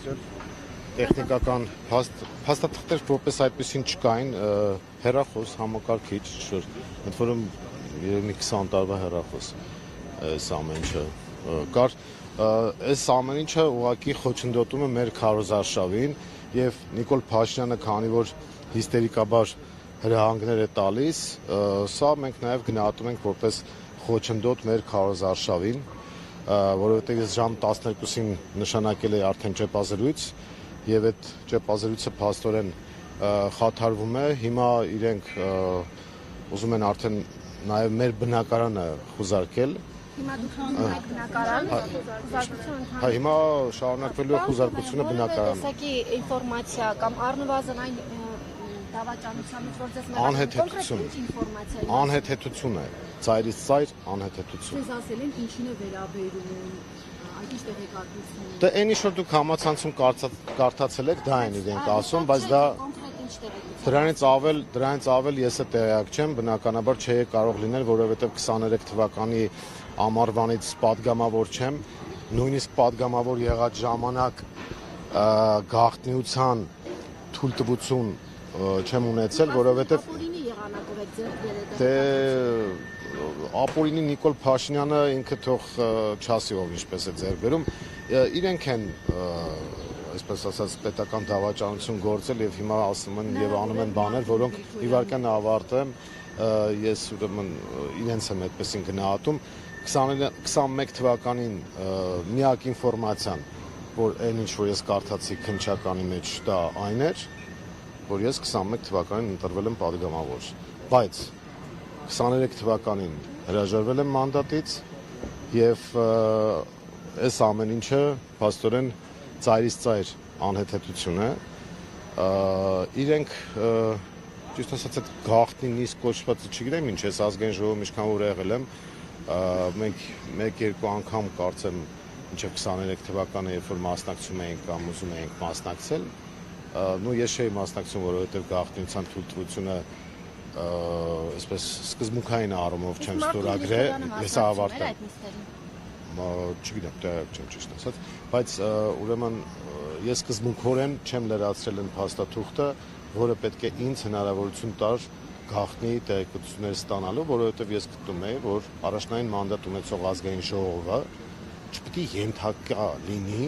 այստեղ տեխնիկական փաստաթղթեր որպես այդպեսին չկային, հեռախոս, համակարգիչ, ընդ որում երևի 20 տարվա հեռախոս այս ամեն ինչը կար, այս ամեն ինչը ուղղակի խոչընդոտում է մեր քարոզարշավին եւ Նիկոլ Փաշինյանը, քանի որ հիստերիկաբար հրահանգներ է տալիս, սա մենք նաեւ գնահատում ենք որպես խոչընդոտ մեր քարոզարշավին, որովհետեւ ես ժամ 12-ին նշանակել էի արդեն ճեպազրույց եւ այդ ճեպազրույցը փաստորեն խաթարվում է, հիմա իրենք ուզում են արդեն նաեւ մեր բնակարանը խուզարկել։ Հիմա դուք ունեք բնակարան, խուզարկություն ընդհանուր։ Հա, հիմա շարունակվելու է խուզարկությունը բնակարանը։ Տեսակի ինֆորմացիա կամ առնվազն այն դավաճանության մեջ որ ձեզ անհեթեթություն, անհեթեթություն է, ծայրից ծայր անհեթեթություն։ Ձեզ ասել են ինչին է վերաբերում, այդ ինչ տեղեկատվություն։ Դե այն ինչ որ դուք համացանցում կարդացել եք, դա են իրենք ասում, բայց դա դրանից ավել ես տեղյակ չեմ, բնականաբար չէ կարող լինել, որովհետև 23 թվականի ամառվանից պատգամավոր չեմ, նույնիսկ պատգամավոր եղած ժամանակ գաղտնիության թույլտվություն չեմ ունեցել, որովհետև Ապօրինի եղանակով եք ձեռք բերել։ Դե ապօրինի Նիկոլ Փաշինյանը ինքը թող չասի ով ինչպես է ձեռք բերում, իրենք են այսպես ասած պետական դավաճանություն գործել եւ հիմա ասում են եւ անում են բաներ, որոնք իվարկան ավարտեմ, ես ուրեմն իրենց եմ այդպեսին գնահատում 21 թվականին միակ ինֆորմացիան, որ այն ինչ որ ես կարդացի քննչականի մեջ դա այն էր, որ ես 21 թվականին ընտրվել եմ պատգամավոր, բայց 23 թվականին հրաժարվել եմ մանդատից եւ այս ամեն ինչը փաստորեն ծայրից ծայր անհեթեթություն է, իրենք ճիշտ ասած այդ գաղտնի նիստ կոչվածը չգիտեմ ինչ ես ազգային ժողովում ինչքան որ եղել եմ, մենք մեկ-երկու անգամ կարծեմ մինչև 23 թվականը երբ որ մասնակցում էինք կամ ուզում էինք մասնակցել, ես չէի մասնակցում, որովհետև գաղտնիության թույլտվությունը այսպես սկզբունքային առումով չեմ ստորագրել, ես ավարտել չգիտեմ, տեղյակ չեմ ճիշտ ասած, բայց ուրեմն ես սկզբունքորեն չեմ լրացրել այն փաստաթուղթը, որը պետք է ինձ հնարավորություն տար գաղտնի տեղեկություններ ստանալու, որովհետև ես գտնում եի, որ առաջնային մանդատ ունեցող ազգային ժողովը չպետք է ենթակա լինի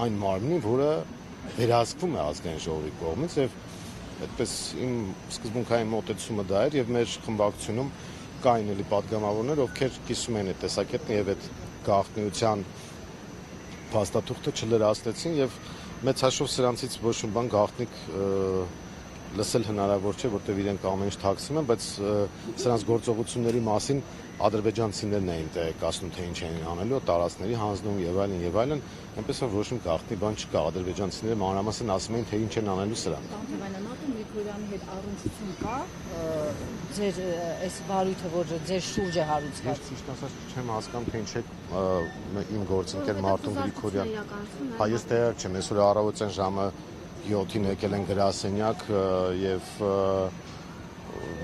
այն մարմնին, որը վերահսկվում է ազգային ժողովի կողմից եւ այդպես իմ սկզբունքային մոտեցումը դա էր եւ մեր խմբակցությունում կային էլի պատգամավորներ, ովքեր կիսում են այդ տեսակետն եւ այդ գաղտնիության փաստաթուղթը չլրացնեցին եւ մեծ հաշվով սրանցից ոչ մի բան գաղտնիք լսել հնարավոր չէ, որտեղ իրենք ամեն ինչ թաքցնում են, բայց սրանց գործողությունների մասին ադրբեջանցիներն էին տեղեկացնում, թե ինչ են անելու, տարածքների հանձնում եւ այլն, այնպես որ ոչ մի գաղտնի բան չկա, ադրբեջանցիները մանրամասն ասում էին, թե ինչ են անելու սրանք։ Անդրանանատը Գրիգորյանի հետ առնչություն կա, ձեր այս վարույթը, որ ձեր շուրջը հարուցված։ Ես ճիշտ ասած չեմ հասկանում, թե ինչ է իմ գործընկեր Մարտուն Գրիգորյան։ Հա, ես տեղյակ չեմ, այսօր առավոտյան ժամը 7-ին եկել են գրասենյակ եւ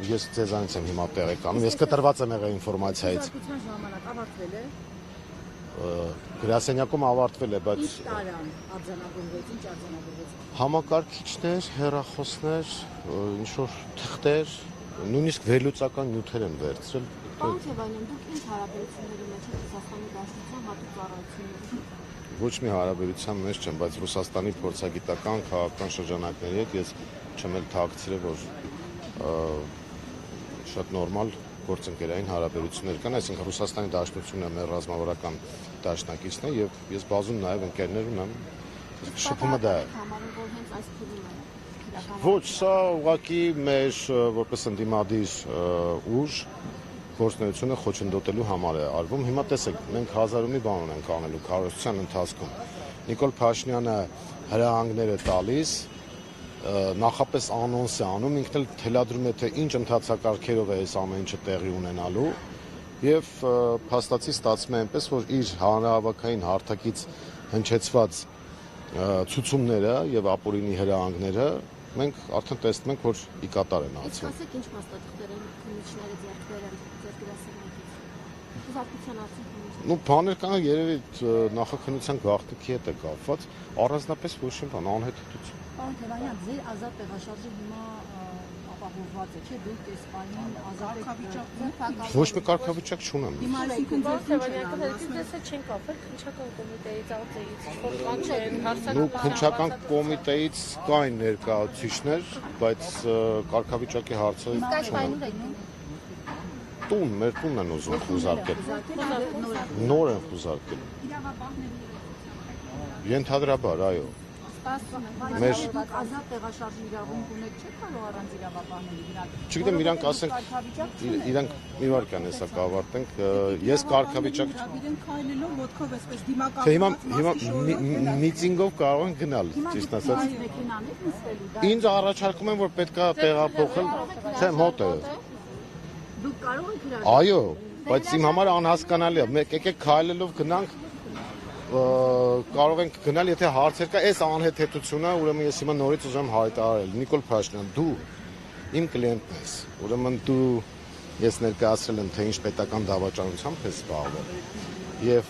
ես ձեզանից եմ հիմա տեղեկանում, ես կտրված եմ եղել ինֆորմացիայից։ Զարգացման ժամանակ ավարտվել է։ Գրասենյակում ավարտվել է, բայց Ինչ տարան արձանագրվեց, ինչ արձանագրվեց։ Համակարգիչներ, հեռախոսներ, ինչ որ թղթեր, նույնիսկ վերլուծական նյութեր են վերցրել։ Պարոն Թևանյան, դուք ինչ հարաբերությունների մեջ եք Ռուսաստանի Դաշնության հատուկ ծառայությունների։ Ոչ մի հարաբերության մեջ չեմ, բայց Ռուսաստանի փորձագիտական քաղաքական շրջանակների հետ ես չեմ էլ թաքցրել, որ շատ նորմալ գործընկերային հարաբերություններ կան, այսինքն Ռուսաստանի Դաշնությունը մեր ռազմավարական դաշնակիցն է եւ ես բազում նաեւ ընկերներ ունեմ, շփումը դա է։ Ոչ, սա ուղղակի մեր որպես ընդդիմադիր ուժ գործունեությունը խոչընդոտելու համար է արվում։ Հիմա տեսեք, մենք հազարումի բան ունենք անելու քարոզության ընթացքում։ Նիկոլ Փաշինյանը հրահանգներ է տալիս, նախապես անոնս է անում, ինքն էլ թելադրում է, թե ինչ ընթացակարգերով է այս ամեն ինչը տեղի ունենալու եւ փաստացի ստացվում է այնպես, որ իր հանրահավաքային հարթակից հնչեցված ցուցումները եւ ապօրինի հրահանգները մենք արդեն տեսնում ենք, որ ի կատար են ացվում։ Իսկ ասեք, ինչ փաստաթղթեր են քննիչները ձեռք բերել ձեր գրասենյակից։ Զարգացման արդյունքում Ну, բաներ կան երևի նախաքննության գաղտնիքի հետ է կապված, առանձնապես ոչ մի բան անհետացություն։ Պարոն Թևանյան, ձեր ազատ տեղաշարժը հիմա ապահովված է, չէ՞, դուք այս պայմանին ազատ եք։ Ոչ մի կարգավիճակ չունեմ։ Հիմա այսինքն ձեր Թևանյանը հետիցը չեն կապել քննչական կոմիտեից արձեից, ֆորման չեն, Ну, քննչական կոմիտեից կային ներկայացուցիչներ, բայց կարգավիճակի հարցը տուն, մեր տունն են ուզում խուզարկել։ Նոր են խուզարկել։ Ենթադրաբար, այո։ Մեր ազատ տեղաշարժի իրավունք ունեք, չէ՞ կարող առանց իրավապահների գնալ։ Չգիտեմ, իրանք ասենք, իրանք մի վարքան հեսա կավարտենք, ես կարգավիճակ Իրենք քայլելով ոտքով այսպես դիմական։ Թե հիմա միծինգով կարող են գնալ, ճիշտ ասած։ Մեքենաներ նստելու դա։ Ինձ առաջարկում են, որ պետքա տեղափոխել, թե մոտ է։ Դուք կարող եք իրար։ Այո, բայց իմ համար անհասկանալի է։ Մեկ եկեք քայլելով գնանք կարող ենք գնալ, եթե հարցեր կա, այս անհեթեթությունը, ուրեմն ես հիմա նորից ուզում հայտարարել, Նիկոլ Փաշինյան, դու իմ կլիենտն ես, ուրեմն դու ես ներկայացրել եմ, թե ինչ պետական դավաճանությամբ ես զբաղվել, եւ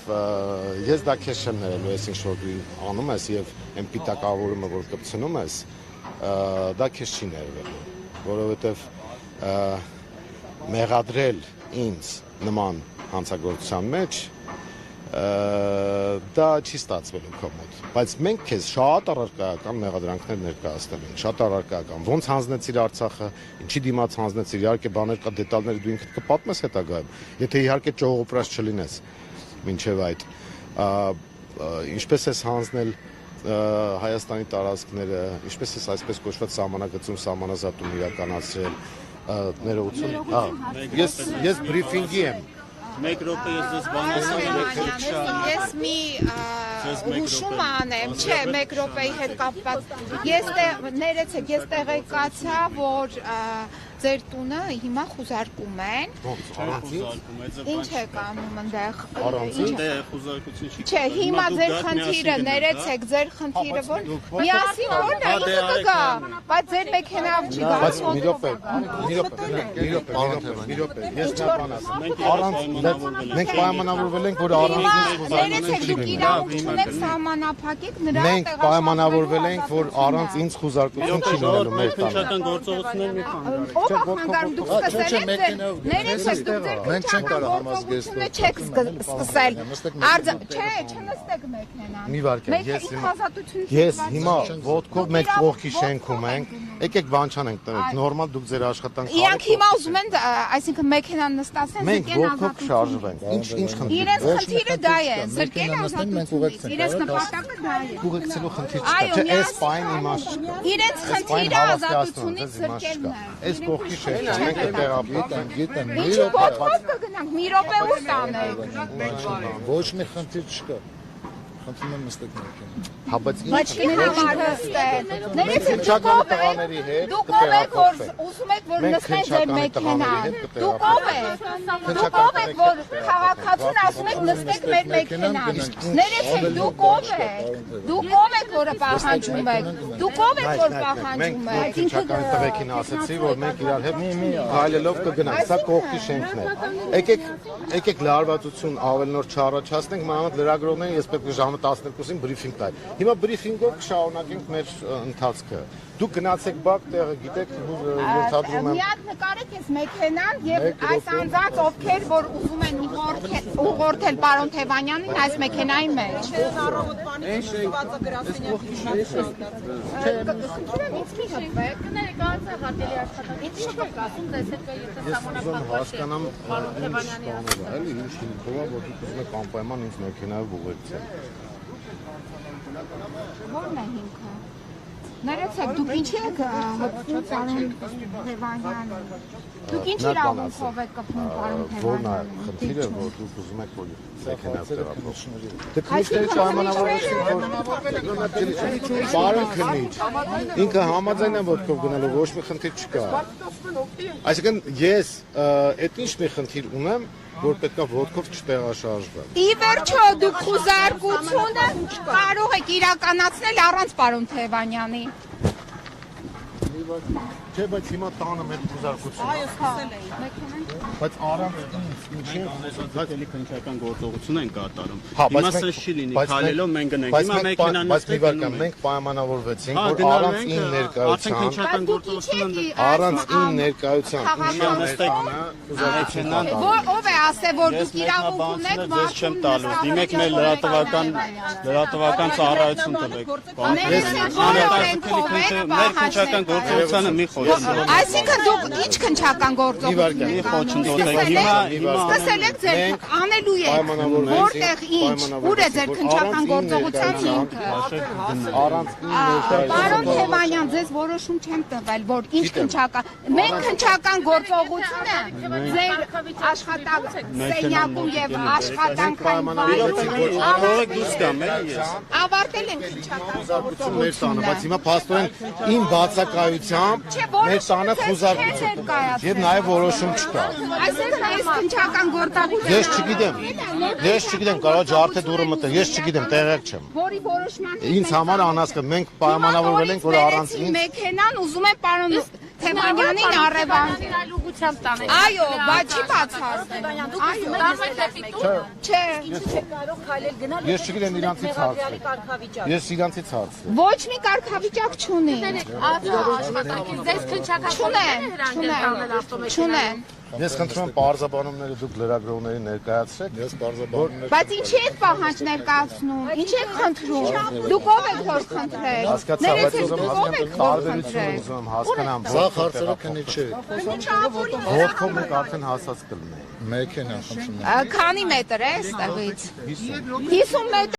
ես դա քեզ չեմ ներելու, ես ինչ որ դու անում ես եւ այն պիտակավորումը, որ կպցնում ես, դա քեզ չի ներվելու, որովհետեւ մեղադրել ինձ նման հանցագործության մեջ դա չի ստացվելու քո մոտ, բայց մենք քեզ շատ առարկայական մեղադրանքներ ներկայացնել ենք, շատ առարկայական, ոնց հանձնեցիր Արցախը, ինչի դիմաց հանձնեցիր, իհարկե բաներ կա, դետալներ դու ինքդ կպատմես հետագայում, եթե իհարկե ճողոպրած չլինես, մինչև այդ, ինչպես ես հանձնել Հայաստանի տարածքները, ինչպես ես այսպես կոչված սահմանագծում սահմանազատում իրականացրել, ներողություն, ես բրիֆինգի եմ, Մեկ րոպե ես ձեզ բան ասեմ, ես մի հուշում անեմ, չէ, մեկ րոպեի հետ կապված։ Ես ներեցեք, ես տեղեկացա, որ ձեր տունը հիմա խուզարկում են։ Ինչ է կանում այնտեղ։ Չէ, հիմա ձեր խնդիրը, ներեցեք, ձեր խնդիրը որ միասին որն է, ինքը կգա, բայց ձեր մեքենավ չի գա։ բայց մի րոպե, ես նա բան ասեմ, առանց մենք պայմանավորվել ենք, որ առանց Ներեցեք, դուք իրավունք չունեք սահմանափակեք նրա մենք պայմանավորվել ենք, որ առանց ինձ խուզարկություն չի լինելու մեր տանը։ քննչական գործողություններ մի քան Ո՞վ խանգարում դուք սկսել եք ներեցեք դուք ձեր Մենք չենք կարող համազգեստով չեք սկսել չէ չնստեք մեքենան Մի վարքան, ես հիմա ոտքով մեկ կողքի շենքում ենք, եկեք բան չանենք տվեք, նորմալ դուք ձեր աշխատանքը Իրանք հիմա ուզում են, այսինքն մեքենան նստացեն, մենք զրկեն ոտքով շարժվենք, ինչ խնդիր իրենց խնդիրը դա է, զրկեն ազատությունից, իրենց նպատակը դա է ուղեկցելու խնդիր չկա, Այո, չէ, այս պայն իմաստ չկա իրենց խնդիրը ազատությունից զրկելն է Այս կողքի շենքը մենք տեղափոխենք, գիտեմ, Ինչ ոտքով կգնանք, մի րոպե ուր տանեք ոչ մի խնդիր չկա։ Խնդրում եմ նստեք մեքենա։ հա բայց Բայց ինչ համար նստել Ներեցեք քննչական տղաների հետ Դուք ով եք որ ուզում եք որ Մենք նստեն ձեր քննչականի մեքենան տղաների հետ Դուք ով եք որ քաղաքացուն ասում եք նստեք մեր մեքենան Ներեցեք դուք ով եք որը պահանջում եք Դուք ով եք որ պահանջում մենք եք քննչական տղեկին ասացի որ մենք իրար հետ գայլելով կգնանք սա կողքի շենքն է եկեք լարվածություն ավելի նոր չառաջացնենք մանավանդ լրագրողներին ես պետք է ժամը 12-ին բրիֆինգ տալ հիմա բրիֆինգով կշարունակենք մեր ընթացքը դուք գնացեք բակ տեղը գիտեք ենթադրում եմ Միակ նկարեք ես մեքենան եւ այս անձած ովքեր որ ուզում են ուղղորդել պարոն Թևանյանին այս մեքենայի մեջ Ինչ շեյվածը գրասենյակի Խնդրեմ ինձ մի հպեք Ներկայացա հատելի աշխատանք։ Ինչ եք ասում, տեսեք, եթե ես ուզում սահմանափակված հասկանամ պարոն Թևանյանի էլի ինչ հիմքով որ դուք ուզում եք անպայման ինձ մեքենայով ուղեկցել Ո՞րն է հիմքը Ներեցեք, դուք ինչի եք հպվում պարոն Թևանյանին Դուք ինչ իրավունքով եք կպնում պարոն Որն է Թևանյանին խնդիրը որ դուք ուզում եք որ մեքենայով տեղափոխվեք Դե քննիչների պայմանավորվեցին Պարոն քննիչ ինքը համաձայն է ոտքով գնալու ոչ մի խնդիր չկա Այսինքն ես այդ ինչ մի խնդիր ունեմ որ պետքա ոտքով չտեղաշարժվեմ Ի վերջո դուք խուզարկությունը կարող եք իրականացնել առանց պարոն Թևանյանի Չէ, բայց հիմա տանը մեր խուզարկությունը Այո, սկսել էի բայց առանց ինձ Էլի քննչական գործողություն են կատարում։ Հա, Հիմա սենց չի լինի, քայլելով մենք գնենք։ Հիմա մեքենան բայց մի վարքան մենք պայմանավորվեցինք, որ առանց ին արդեն ներկայության, քննչական գործողություն են առանց ին ներկայության Ով է ասել, որ դուք իրավունք ունեք ձեզ չեմ տալու։ Դիմեք մեր լրատվական ծառայություն տվեք։ Մեր քննչական գործողությանը մի խոսում։ Այսինքն դուք ինչ քննչական գործողություն եք Խոչընդոտեք։ Հիմա սկսել եք ձեր անելու եք որտեղ ինչ ուր է ձեր քննչական գործողության հիմքը առանց ին ներկայության Պարոն Թևանյան ձեզ որոշում չեմ տվել որ ինչ քննչական մենք քննչական գործողությունը ձեր աշխատանք սենյակում եւ աշխատանքային թողեք դուրս գամ, էլի ես։ ավարտել ենք քննչական խուզարկություն մեր տանը, բայց հիմա փաստորեն ին բացակայությամբ մեր տանը խուզարկություն եւ նաեւ որոշում չկա։ այսինքն այս քննչական գործողությունը Ես չգիտեմ, կարող ջարդե դուրը մտել, ես չգիտեմ, տեղյակ չեմ։ որի որոշման Ինձ համար անհասկա, մենք պայմանավորվել ենք, որ առանց ին մեքենան ուզում է պարոն Թևանյանին առևանգել։ Այո, բայց չի բացառել։ Այո, չէ։ Ես չգիտեմ իրանցից հարցրել։ Ես իրանցից հարցրել։ Ոչ մի կարգավիճակ չունի։ Չունեն։ Ես խնդրում եմ պարզաբանումները դուք լրագրողներին ներկայացրեք։ Ես բարձրաբանում Բայց ինչի եք պահանջ ներկայացնում։ Ինչի եք խնդրում։ Դուք ով եք որ խնդրել։ Հասկացա, բայց Ներեցեք ուզում դուք ով եք որ տարբերությունը խնդրել։ ուզում հասկանամ։ Զախ հարցերը քնի չէ։ Ոտքով մենք արդեն հասած կլինենք։ Մեքենա խնդրում եմ։ Քանի մետր է այստեղից։ 50 մետր